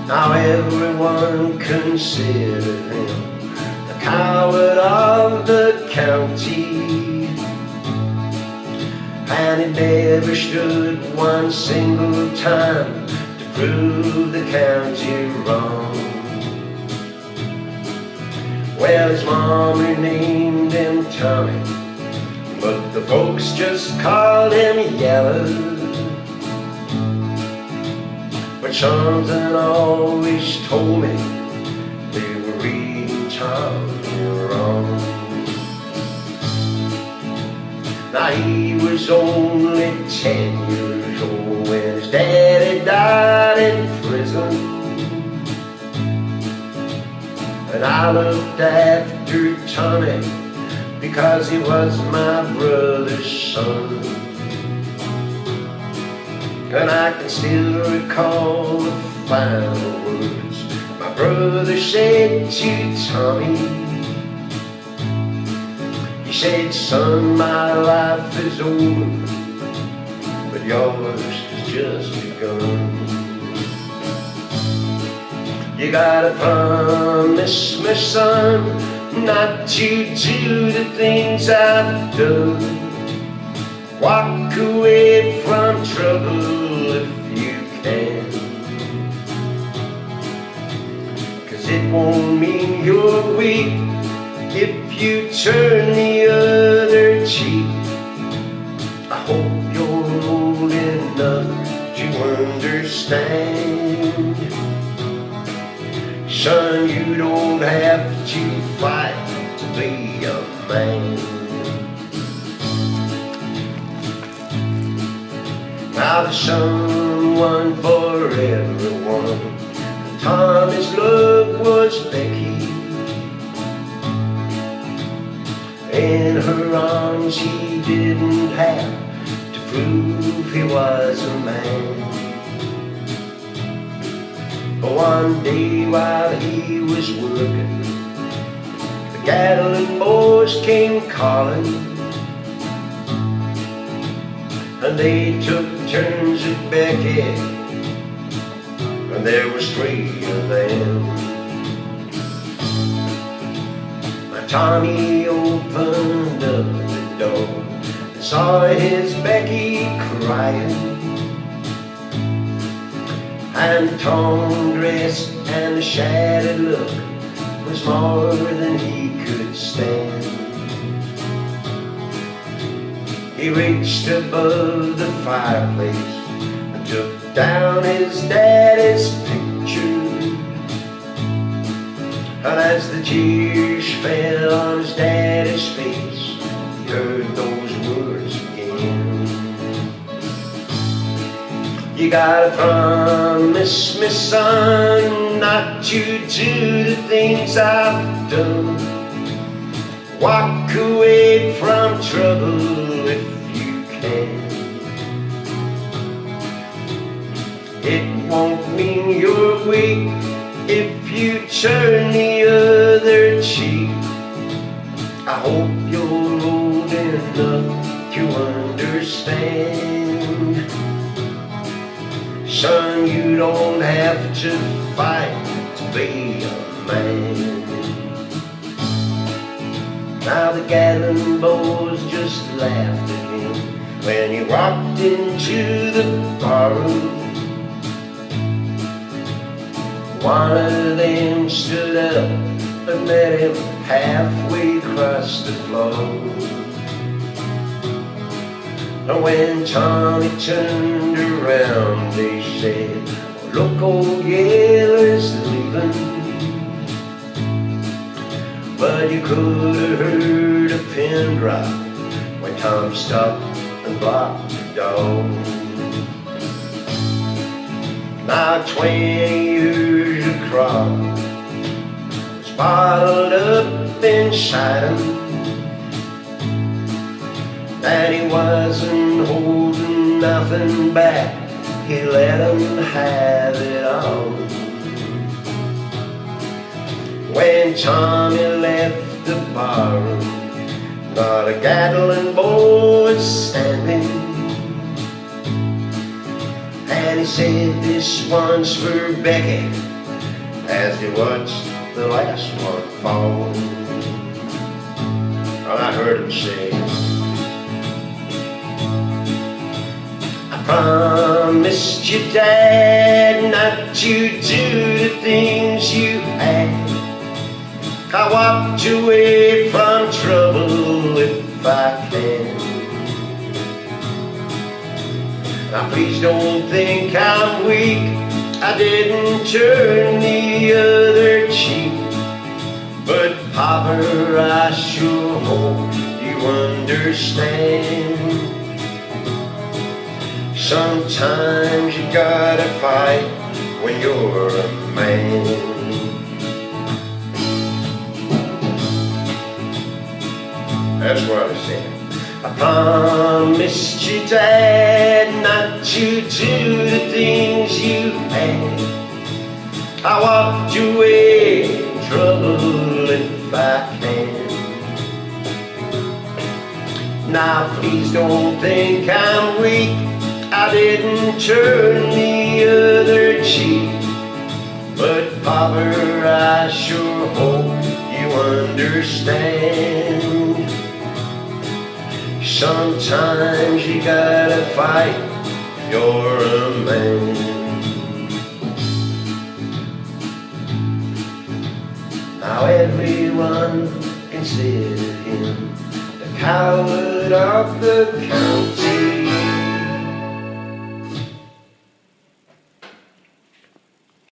Now everyone considered him the coward of the county, and he never stood one single time to prove the county wrong. Well, his mommy named him Tommy, but the folks just called him Yellow. But something always told me they were reading Tommy wrong. Now he was only 10 years old when his daddy died in prison, and I looked after Tommy because he was my brother's son. And I can still recall the final words my brother said to Tommy. He said, "Son, my life is over, but yours has just begun. You gotta promise me, son, not to do the things I've done. Walk away from trouble if you can, 'cause it won't mean you're weak if you turn the other cheek. I hope you're old enough to understand. Son, you don't have to fight to be a man." Now there's someone for everyone, and Tommy's love was Becky. In her arms he didn't have to prove he was a man. But one day while he was working, the Gatlin boys came calling, and they took turns at Becky, and there was 3 of them. Now Tommy opened up the door and saw his Becky crying, and the torn dress and the shattered look was more than he could stand. He reached above the fireplace and took down his daddy's picture, and as the tears fell on his daddy's face, he heard those words again. You gotta promise me, son, not to do the things I've done. Walk away from trouble if you can. It won't mean you're weak if you turn the other cheek. I hope you're old enough to understand. Son, you don't have to fight to be a man. Now the Gatlin boys just laughed at him when he walked into the barroom. One of them stood up and met him halfway across the floor. And when Tommy turned around, they said, "Look, old Yeller's leaving." But you could have heard a pin drop when Tommy stopped and blocked the door. Now 20 years across was bottled up inside him, and he wasn't holding nothing back. He let him have it all. When Tommy left the barroom, Not a Gatling boy standing, and he said, "This one's for Becky," as he watched the last one fall. And I heard him say, "I promised you, Dad, not to do the things you had. I walked away from trouble if I can. Now please don't think I'm weak, I didn't turn the other cheek. But Papa, I sure hope you understand. Sometimes you gotta fight when you're a man." That's what I said. "I promised you, Dad, not to do the things you had. I walked away from trouble if I can. Now please don't think I'm weak, I didn't turn the other cheek. But Papa, I sure hope you understand. Sometimes you gotta fight if you're a man." Now everyone considered him the coward of the county.